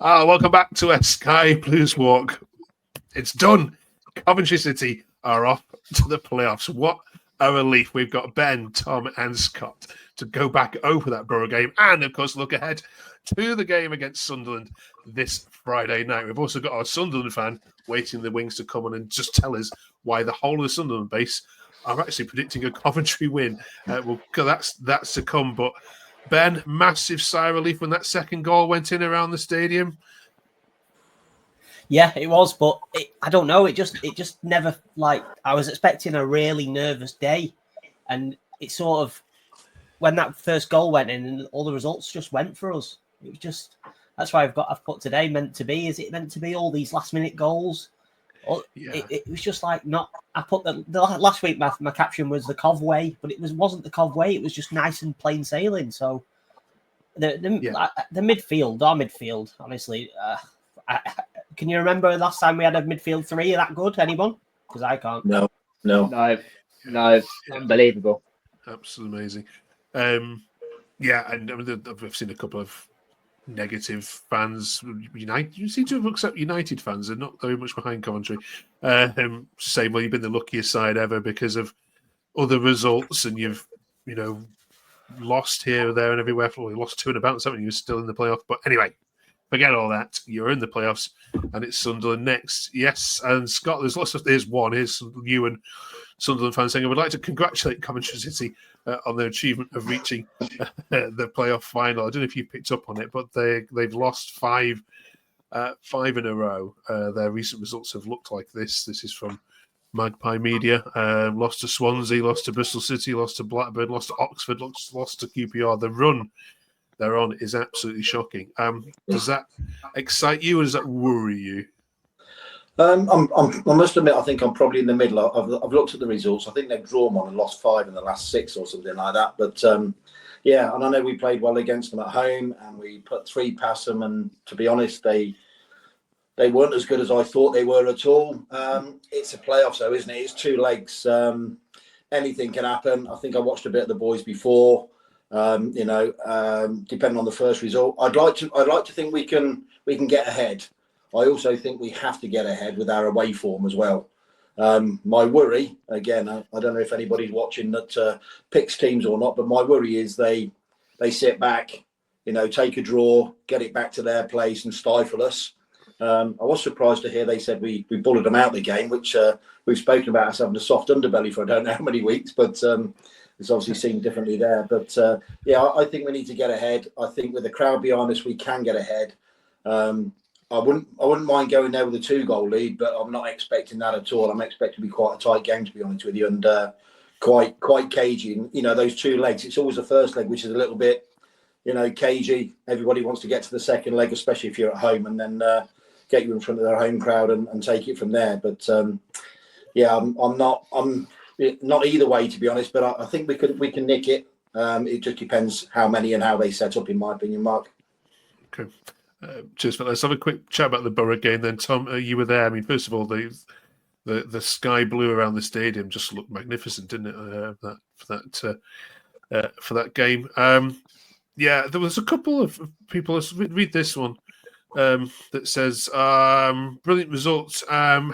Welcome back to a Sky Blues Walk. It's done. Coventry City are off to the playoffs. What a relief. We've got Ben, Tom, and Scott to go back over that Boro game and, of course, look ahead to the game against Sunderland this Friday night. We've also got our Sunderland fan waiting in the wings to come on and just tell us why the whole of the Sunderland base are actually predicting a Coventry win. That's to come. But Ben, massive sigh of relief when that second goal went in around the stadium. Yeah, it was, but I don't know. It just never, like, I was expecting a really nervous day, and it sort of, when that first goal went in, and all the results just went for us. It was just, that's why I've put today meant to be. Is it meant to be all these last minute goals? Yeah. It was just like not. I put the last week my caption was the Cov way, but it wasn't the Cov way. It was just nice and plain sailing. So the midfield, our midfield, honestly. Can you remember the last time we had a midfield three that good? Anyone? Because I can't. No. Unbelievable. Absolutely amazing. And I mean, I've seen a couple of negative fans. United, you seem to have accepted United fans. They're not very much behind Coventry. Saying, well, you've been the luckiest side ever because of other results, and you've lost here, there, and everywhere. Well, you lost 2 and a bounce, haven't you? You're still in the playoff. But anyway, forget all that. You're in the playoffs, and it's Sunderland next. Yes, and Scott, here's you and Sunderland fans saying, I would like to congratulate Coventry City on their achievement of reaching the playoff final. I don't know if you picked up on it, but they've lost 5 in a row. Their recent results have looked like this. This is from Magpie Media. Lost to Swansea, lost to Bristol City, lost to Blackburn, lost to Oxford, lost to QPR. The run they're on is absolutely shocking. Does that excite you, or does that worry you? I must admit, I think I'm probably in the middle. I've looked at the results. I think they've drawn 1 and lost 5 in the last 6 or something like that. But and I know we played well against them at home, and we put 3 past them. And to be honest, they weren't as good as I thought they were at all. It's a playoff, though, isn't it? It's 2 legs. Anything can happen. I think I watched a bit of the boys before. Depending on the first result, I'd like to think we can get ahead. I also think we have to get ahead with our away form as well. My worry, again, I don't know if anybody's watching that picks teams or not, but my worry is they sit back, take a draw, get it back to their place and stifle us. I was surprised to hear they said we bullied them out the game, which we've spoken about us having a soft underbelly for I don't know how many weeks, but it's obviously seen differently there. But I think we need to get ahead. I think with the crowd behind us, we can get ahead. I wouldn't mind going there with a 2-goal lead, but I'm not expecting that at all. I'm expecting to be quite a tight game, to be honest with you, and quite cagey. And, those 2 legs, it's always the first leg, which is a little bit, cagey. Everybody wants to get to the second leg, especially if you're at home, and then get you in front of their home crowd and take it from there. But I'm not either way, to be honest, but I think we can nick it. It just depends how many and how they set up, in my opinion, Mark. Okay. Cheers for that. Let's have a quick chat about the Boro game then. Tom, you were there. I mean, first of all, the sky blue around the stadium just looked magnificent, didn't it? For that game. There was a couple of people. Let's read this one that says, "Brilliant results.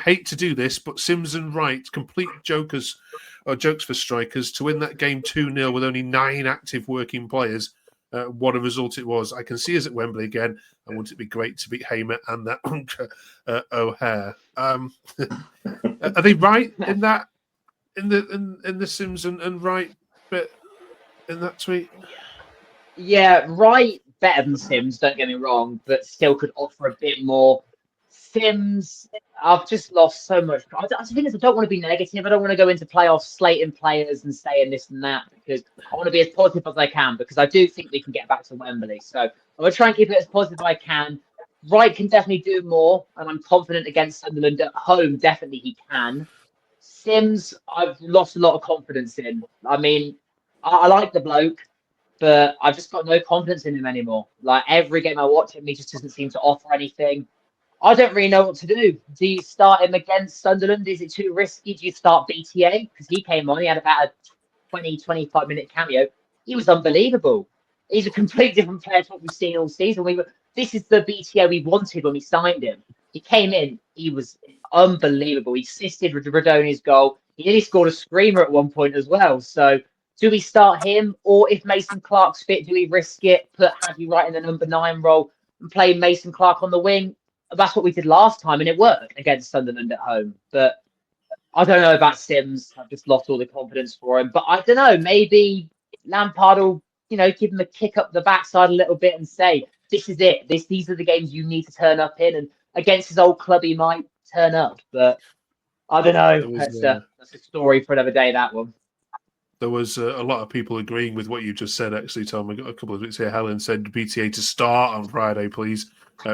Hate to do this, but Sims and Wright, complete jokes for strikers to win that game 2-0 with only 9 active working players." What a result it was. I can see us at Wembley again, and wouldn't it be great to beat Hamer and that O'Hare? Are they right in that? In the Sims and Wright bit in that tweet? Yeah, Wright better than Sims, don't get me wrong, but still could offer a bit more. Sims, I've just lost so much. I think I don't want to be negative. I don't want to go into playoffs slating players and saying this and that, because I want to be as positive as I can, because I do think we can get back to Wembley. So I'm going to try and keep it as positive as I can. Wright can definitely do more, and I'm confident against Sunderland at home. Definitely he can. Sims, I've lost a lot of confidence in. I mean, I like the bloke, but I've just got no confidence in him anymore. Like, every game I watch him, he just doesn't seem to offer anything. I don't really know what to do. Do you start him against Sunderland? Is it too risky? Do you start BTA? Because he came on, he had about a 20, 25-minute cameo. He was unbelievable. He's a completely different player to what we've seen all season. This is the BTO we wanted when we signed him. He came in, he was unbelievable. He assisted with Radoni's goal. He nearly scored a screamer at one point as well. So do we start him? Or if Mason Clark's fit, do we risk it, put Hadley Wright in the number 9 role and play Mason Clark on the wing? That's what we did last time, and it worked against Sunderland at home. But I don't know about Sims. I've just lost all the confidence for him. But I don't know. Maybe Lampard will, give him a kick up the backside a little bit and say, this is it. These are the games you need to turn up in. And against his old club, he might turn up. But I don't know. That's a story for another day, that one. There was a lot of people agreeing with what you just said, actually, Tom. I got a couple of bits here. Helen said BTA to start on Friday, please,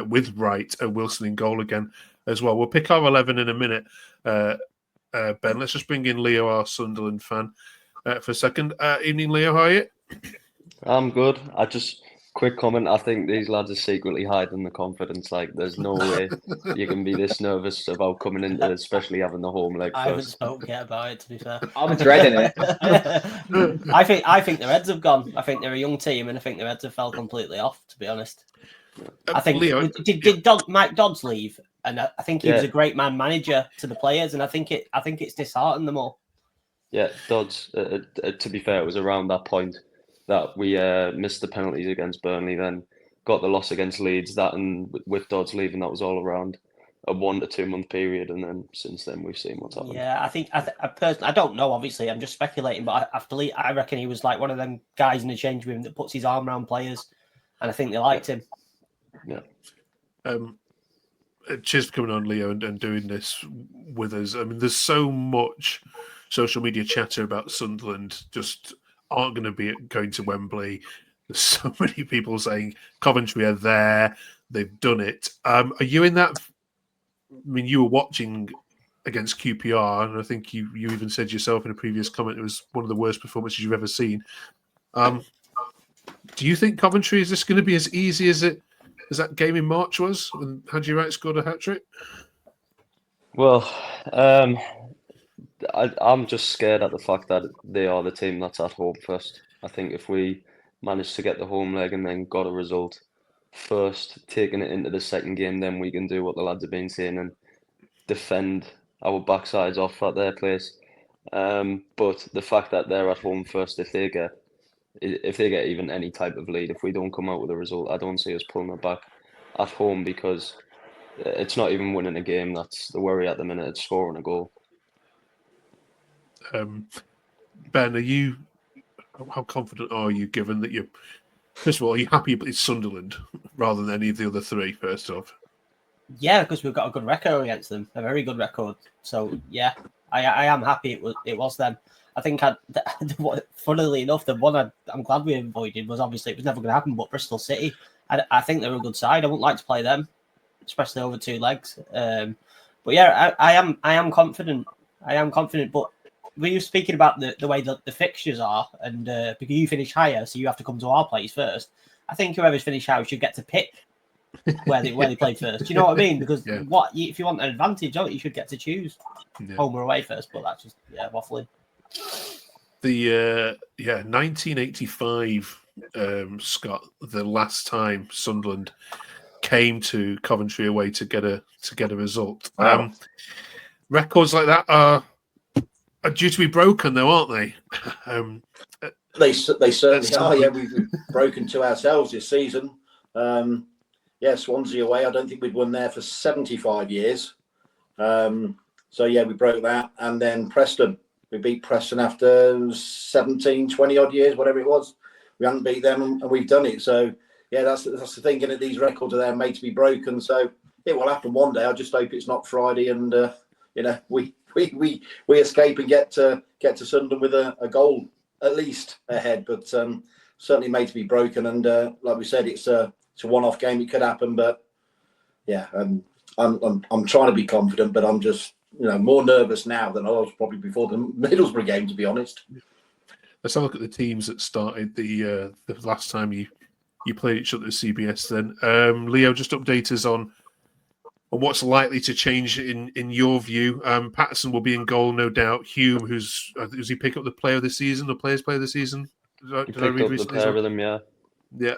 with Wright and Wilson in goal again as well. We'll pick our 11 in a minute, Ben. Let's just bring in Leo, our Sunderland fan, for a second. Evening, Leo. How are you? I'm good. Quick comment. I think these lads are secretly hiding the confidence. Like, there's no way you can be this nervous about coming into, especially having the home leg first. I haven't spoken yet about it, to be fair. I'm dreading it. I think their heads have gone. I think they're a young team, and I think their heads have fell completely off, to be honest. I think Leo, did Mike Dodds leave? And I think he was a great manager to the players, and I think it's disheartened them all. Yeah, Dodds. To be fair, it was around that point that we missed the penalties against Burnley, then got the loss against Leeds. That, and with Dodds leaving, that was all around a 1 to 2 month period, and then since then we've seen what's happened. Yeah, I think I personally, I don't know. Obviously, I'm just speculating, but I reckon he was like one of them guys in the change room that puts his arm around players, and I think they liked him. Yeah. Cheers for coming on, Leo, and doing this with us. I mean, there's so much social media chatter about Sunderland just aren't going to be going to Wembley. There's so many people saying Coventry are there, they've done it. Are you in that? I mean, you were watching against QPR, and I think you even said yourself in a previous comment it was one of the worst performances you've ever seen. Do you think Coventry is just going to be as easy as that game in March was when Hadji Wright scored a hat-trick? Well, I'm just scared at the fact that they are the team that's at home first. I think if we manage to get the home leg and then got a result first, taking it into the second game, then we can do what the lads have been saying and defend our backsides off at their place. But the fact that they're at home first, if they get even any type of lead, if we don't come out with a result, I don't see us pulling it back at home, because it's not even winning a game that's the worry at the minute, it's scoring a goal. Ben, how confident are you, given that you're, first of all, are you happy it's Sunderland rather than any of the other three, first off? Yeah, because we've got a good record against them, a very good record. So yeah, I am happy it was them. I think, funnily enough, the one I'm glad we avoided was, obviously it was never going to happen, but Bristol City. I think they're a good side. I wouldn't like to play them, especially over 2 legs. But yeah, I am confident. But when you're speaking about the way that the fixtures are, and because you finish higher, so you have to come to our place first. I think whoever's finished higher should get to pick where they play first. Do you know what I mean? Because if you want an advantage, you should get to choose home or away first. But that's just waffling. The 1985, Scott, the last time Sunderland came to Coventry away to get a result. Wow. Records like that are due to be broken, though, aren't they? They certainly are. Yeah, we've broken 2 ourselves this season. Swansea away. I don't think we'd won there for 75 years. So yeah, we broke that, and then Preston. We beat Preston after 17, 20 odd years, whatever it was. We hadn't beat them, and we've done it. So yeah, that's the thing. That these records are there made to be broken. So it will happen one day. I just hope it's not Friday, and we escape and get to Sunderland with a goal at least ahead. But certainly made to be broken. And like we said, it's a one-off game. It could happen, but yeah, I'm trying to be confident, but I'm just more nervous now than I was probably before the Middlesbrough game, to be honest. Let's have a look at the teams that started the last time you played each other at CBS. Then, Leo, just update us on what's likely to change in your view. Patterson will be in goal, no doubt. Hume, does he pick up the player of the season, the players' player of the season? He picked up the pair of them, yeah. Yeah.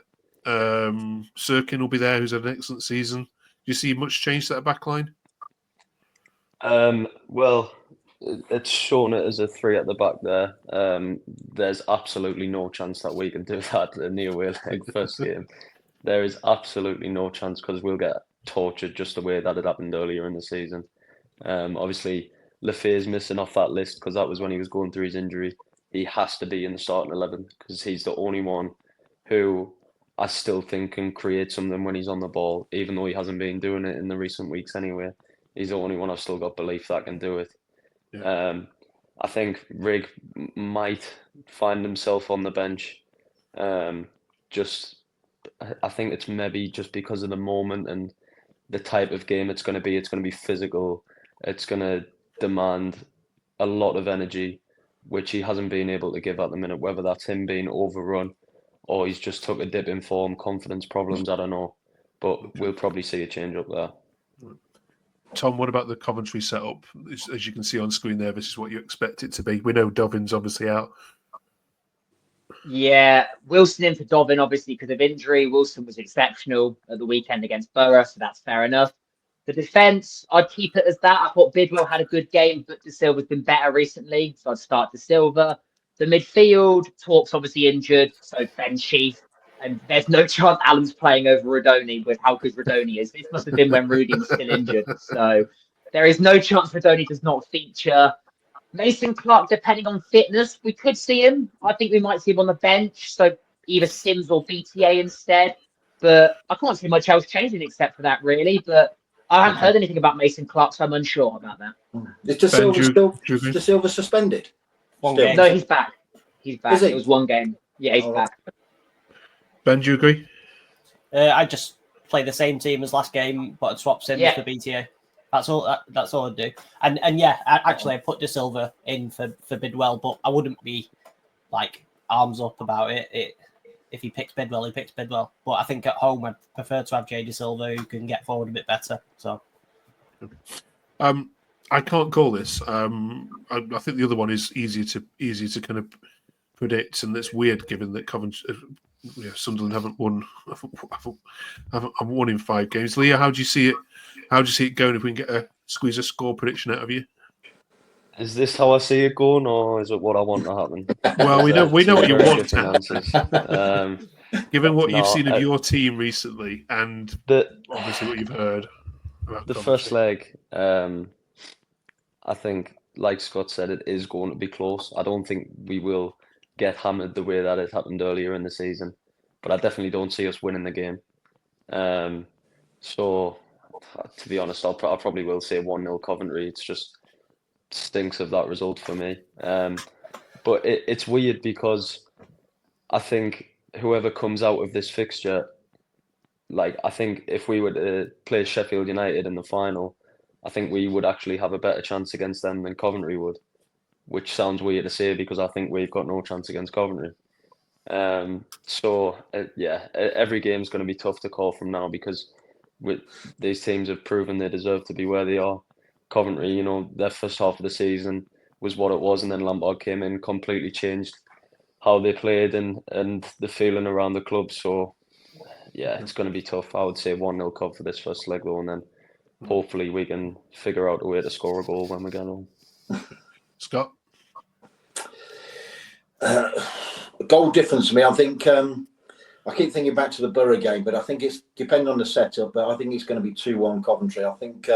Sirkin will be there, who's had an excellent season. Do you see much change to that back line? Well, it's shown it as a 3 at the back there. There's absolutely no chance that we can do that in the away leg first game. There is absolutely no chance because we'll get tortured just the way that it happened earlier in the season. Obviously, Lefay's missing off that list because that was when he was going through his injury. He has to be in the starting 11 because he's the only one who I still think can create something when he's on the ball, even though he hasn't been doing it in the recent weeks anyway. He's the only one I've still got belief that can do it. Yeah. I think Rig might find himself on the bench. I think it's maybe just because of the moment and the type of game it's going to be. It's going to be physical. It's going to demand a lot of energy, which he hasn't been able to give at the minute, whether that's him being overrun or he's just took a dip in form, confidence problems, I don't know. But we'll probably see a change up there. Tom, what about the Coventry setup? As you can see on screen there, this is what you expect it to be. We know Dovin's obviously out. Yeah, Wilson in for Dovin, obviously, because of injury. Wilson was exceptional at the weekend against Boro, so that's fair enough. The defence, I'd keep it as that. I thought Bidwell had a good game, but De Silva's been better recently, so I'd start De Silva. The midfield, Torp's obviously injured, so Ben Sheaf. And there's no chance Alan's playing over Rodoni with how good Rodoni is. This must have been when Rudy was still injured. So there is no chance Rodoni does not feature. Mason Clark, depending on fitness, we could see him. I think we might see him on the bench. So either Sims or BTA instead. But I can't see much else changing except for that, really. But I haven't heard anything about Mason Clark, so I'm unsure about that. Is De Silva suspended? One game. No, he's back. He's back. Is he? It was one game. Yeah, he's back. Ben, do you agree? I just play the same team as last game, but I'd swap Sims for BTA. That's all. That's all I'd do. And yeah, actually, I put De Silva in for Bidwell, but I wouldn't be like arms up about it. If he picks Bidwell, he picks Bidwell. But I think at home, I'd prefer to have Jay De Silva, who can get forward a bit better. So, I can't call this. I think the other one is easier to kind of predict, and it's weird given that Coventry. Sunderland haven't won in 5 games. Leah, how do you see it? How do you see it going? If we can squeeze a score prediction out of you, is this how I see it going, or is it what I want to happen? Well, we know what you want. Answers. Given what you've seen of your team recently, and obviously what you've heard about the Coventry. first leg, I think, like Scott said, it is going to be close. I don't think we will get hammered the way that it happened earlier in the season, but I definitely don't see us winning the game. So, to be honest, I probably will say 1-0 Coventry. It's just stinks of that result for me. But it's weird because I think whoever comes out of this fixture, like I think if we were to play Sheffield United in the final, I think we would actually have a better chance against them than Coventry would. Which sounds weird to say because I think we've got no chance against Coventry. Every game is going to be tough to call from now because these teams have proven they deserve to be where they are. Coventry, their first half of the season was what it was, and then Lampard came in, completely changed how they played and the feeling around the club. So, yeah, it's going to be tough. I would say 1-0 Cov for this first leg, though, and then hopefully we can figure out a way to score a goal when we get home. Scott? Goal difference for me, I think. I keep thinking back to the Boro game, but I think it's depending on the setup. But I think it's going to be 2-1 Coventry. I think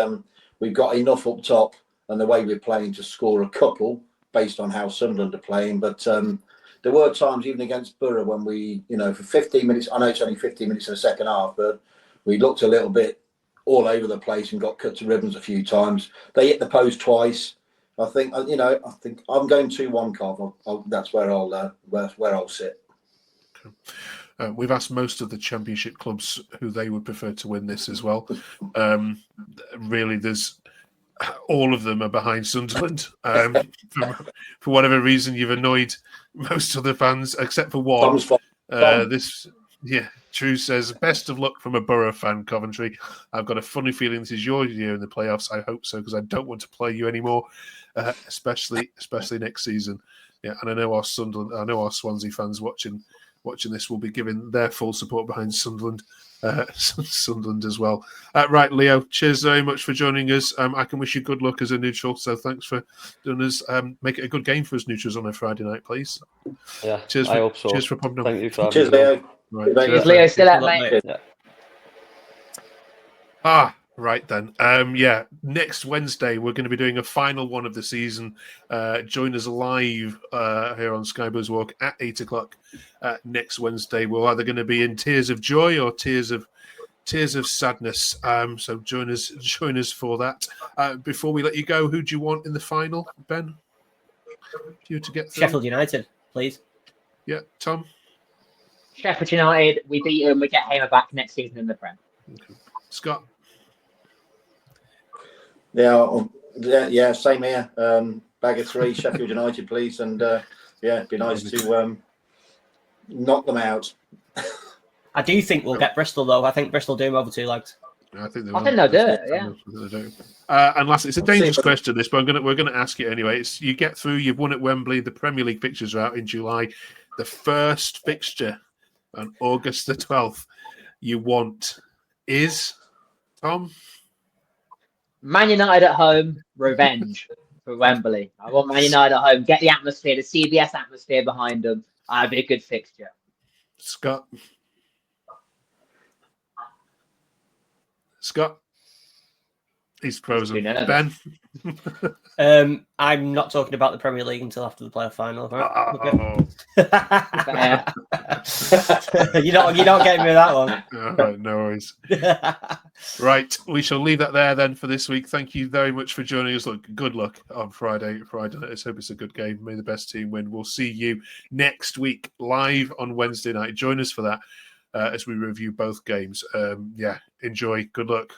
we've got enough up top and the way we're playing to score a couple based on how Sunderland are playing. But there were times even against Boro when we, for 15 minutes. I know it's only 15 minutes in the second half, but we looked a little bit all over the place and got cut to ribbons a few times. They hit the post twice. I think I'm going 2-1 Cov. That's where I'll sit. We've asked most of the Championship clubs who they would prefer to win this as well. Really, there's all of them are behind Sunderland. For whatever reason, you've annoyed most of the fans except for one. True says, best of luck from a Borough fan, Coventry. I've got a funny feeling this is your year in the playoffs. I hope so, because I don't want to play you anymore, especially next season. Yeah, and I know our Swansea fans watching watching this will be giving their full support behind Sunderland. Sunderland as well. Right, Leo, cheers very much for joining us. I can wish you good luck as a neutral, so thanks for doing us. Make it a good game for us neutrals on a Friday night, please. Yeah, cheers I hope so. Cheers for popping on. Thank you for having Cheers, me on. Leo. Right, Cheers, Leo. Still out, mate. Yeah. Right then. Next Wednesday we're going to be doing a final one of the season. Join us live here on Sky Blues Walk at 8:00 next Wednesday. We're either going to be in tears of joy or tears of sadness. So join us for that. Before we let you go, who do you want in the final, Ben? For you to get through? Sheffield United, please. Yeah, Tom. Sheffield United, we beat them. We get Hamer back next season in the Prem. Okay. Scott. Yeah, same here. Bag of 3, Sheffield United, please, and it'd be nice to knock them out. I do think we'll get Bristol though. I think Bristol do them over 2 legs. I think they'll do it. Yeah. And last, it's a dangerous question, this, but we're gonna ask it anyway. It's you get through. You've won at Wembley. The Premier League fixtures are out in July. The first fixture on August the 12th you want is Tom. Man United at home, revenge for Wembley. I want Man United at home. Get the atmosphere, the CBS atmosphere behind them. That'd be a good fixture. Scott. He's frozen. Ben. I'm not talking about the Premier League until after the playoff final. Right? You don't get me with that one. All right, no worries. Right, we shall leave that there then for this week. Thank you very much for joining us. Look, good luck on Friday night. Let's hope it's a good game. May the best team win. We'll see you next week live on Wednesday night. Join us for that as we review both games. Enjoy. Good luck.